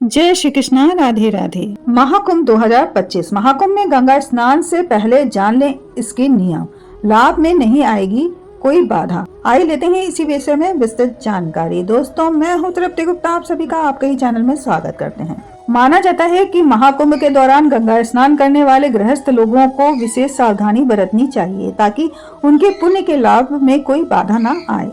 जय श्री कृष्णा, राधे राधे। महाकुंभ 2025। महाकुंभ में गंगा स्नान से पहले जान लें इसके नियम, लाभ में नहीं आएगी कोई बाधा। आइए लेते हैं इसी विषय में विस्तृत जानकारी। दोस्तों, मैं हूं तृप्ति गुप्ता, आप सभी का आपके ही चैनल में स्वागत करते हैं। माना जाता है कि महाकुंभ के दौरान गंगा स्नान करने वाले गृहस्थ लोगों को विशेष सावधानी बरतनी चाहिए ताकि उनके पुण्य के लाभ में कोई बाधा न आए।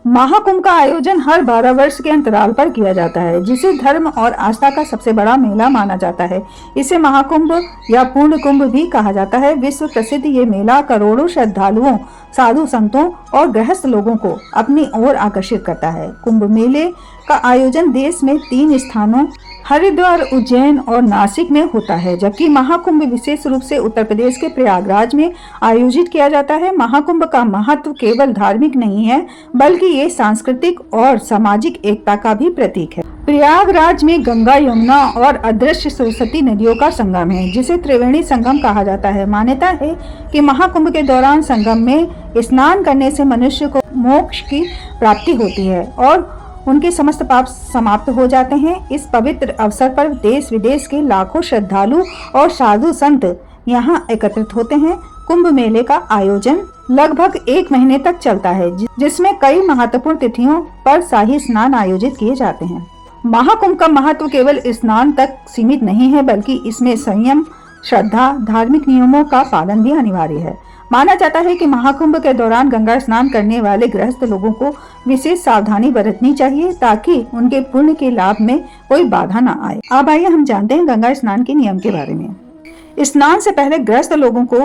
महाकुंभ का आयोजन हर 12 वर्ष के अंतराल पर किया जाता है, जिसे धर्म और आस्था का सबसे बड़ा मेला माना जाता है। इसे महाकुंभ या पूर्ण कुंभ भी कहा जाता है। विश्व प्रसिद्ध ये मेला करोड़ों श्रद्धालुओं, साधु संतों और गृहस्थ लोगों को अपनी ओर आकर्षित करता है। कुंभ मेले का आयोजन देश में 3 स्थानों हरिद्वार, उज्जैन और नासिक में होता है, जबकि महाकुंभ विशेष रूप से उत्तर प्रदेश के प्रयागराज में आयोजित किया जाता है। महाकुंभ का महत्व केवल धार्मिक नहीं है, बल्कि ये सांस्कृतिक और सामाजिक एकता का भी प्रतीक है। प्रयागराज में गंगा, यमुना और अदृश्य सरस्वती नदियों का संगम है, जिसे त्रिवेणी संगम कहा जाता है। मान्यता है कि महाकुंभ के दौरान संगम में स्नान करने से मनुष्य को मोक्ष की प्राप्ति होती है और उनके समस्त पाप समाप्त हो जाते हैं। इस पवित्र अवसर पर देश विदेश के लाखों श्रद्धालु और साधु संत यहाँ एकत्रित होते हैं। कुंभ मेले का आयोजन लगभग 1 महीने तक चलता है, जिसमें कई महत्वपूर्ण तिथियों पर शाही स्नान आयोजित किए जाते हैं। महाकुंभ का महत्व केवल स्नान तक सीमित नहीं है, बल्कि इसमें संयम, श्रद्धा, धार्मिक नियमों का पालन भी अनिवार्य है। माना जाता है कि महाकुंभ के दौरान गंगा स्नान करने वाले गृहस्थ लोगों को विशेष सावधानी बरतनी चाहिए ताकि उनके पुण्य के लाभ में कोई बाधा न आए। अब आइए हम जानते हैं गंगा स्नान के नियम के बारे में। स्नान से पहले गृहस्थ लोगों को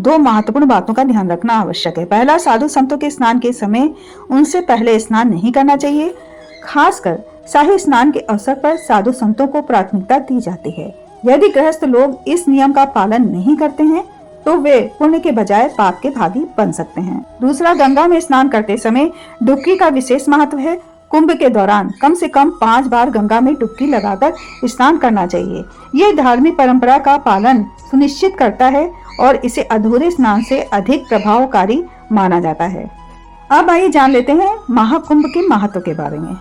2 महत्वपूर्ण बातों का ध्यान रखना आवश्यक है। पहला, साधु संतों के स्नान के समय उनसे पहले स्नान नहीं करना चाहिए। खासकर शाही स्नान के अवसर पर साधु संतों को प्राथमिकता दी जाती है। यदि गृहस्थ लोग इस नियम का पालन नहीं करते हैं तो वे पुण्य के बजाय पाप के भागी बन सकते हैं। दूसरा, गंगा में स्नान करते समय डुबकी का विशेष महत्व है। कुंभ के दौरान कम से कम 5 बार गंगा में डुबकी लगाकर स्नान करना चाहिए। ये धार्मिक परंपरा का पालन सुनिश्चित करता है और इसे अधूरे स्नान से अधिक प्रभावकारी माना जाता है। अब आइए जान लेते हैं महाकुंभ के महत्व के बारे में।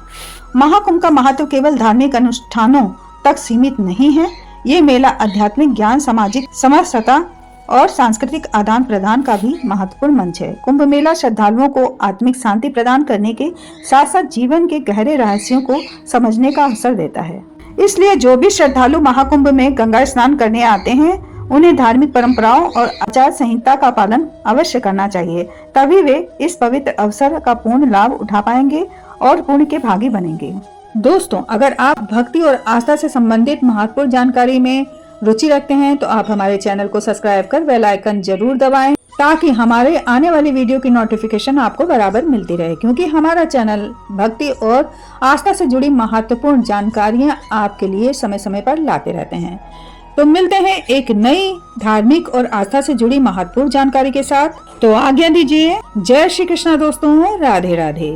महाकुंभ का महत्व केवल धार्मिक अनुष्ठानों तक सीमित नहीं है। ये मेला आध्यात्मिक ज्ञान, सामाजिक समरसता और सांस्कृतिक आदान प्रदान का भी महत्वपूर्ण मंच है। कुंभ मेला श्रद्धालुओं को आत्मिक शांति प्रदान करने के साथ साथ जीवन के गहरे रहस्यों को समझने का अवसर देता है। इसलिए जो भी श्रद्धालु महाकुंभ में गंगा स्नान करने आते हैं, उन्हें धार्मिक परंपराओं और आचार संहिता का पालन अवश्य करना चाहिए। तभी वे इस पवित्र अवसर का पूर्ण लाभ उठा पाएंगे और पुण्य के भागी बनेंगे। दोस्तों, अगर आप भक्ति और आस्था से संबंधित महत्वपूर्ण जानकारी में रुचि रखते हैं तो आप हमारे चैनल को सब्सक्राइब कर बेल आइकन जरूर दबाएं ताकि हमारे आने वाली वीडियो की नोटिफिकेशन आपको बराबर मिलती रहे, क्योंकि हमारा चैनल भक्ति और आस्था से जुड़ी महत्वपूर्ण जानकारियां आपके लिए समय समय पर लाते रहते हैं। तो मिलते हैं एक नई धार्मिक और आस्था से जुड़ी महत्वपूर्ण जानकारी के साथ। तो आज्ञा दीजिए। जय श्री कृष्णा दोस्तों, राधे राधे।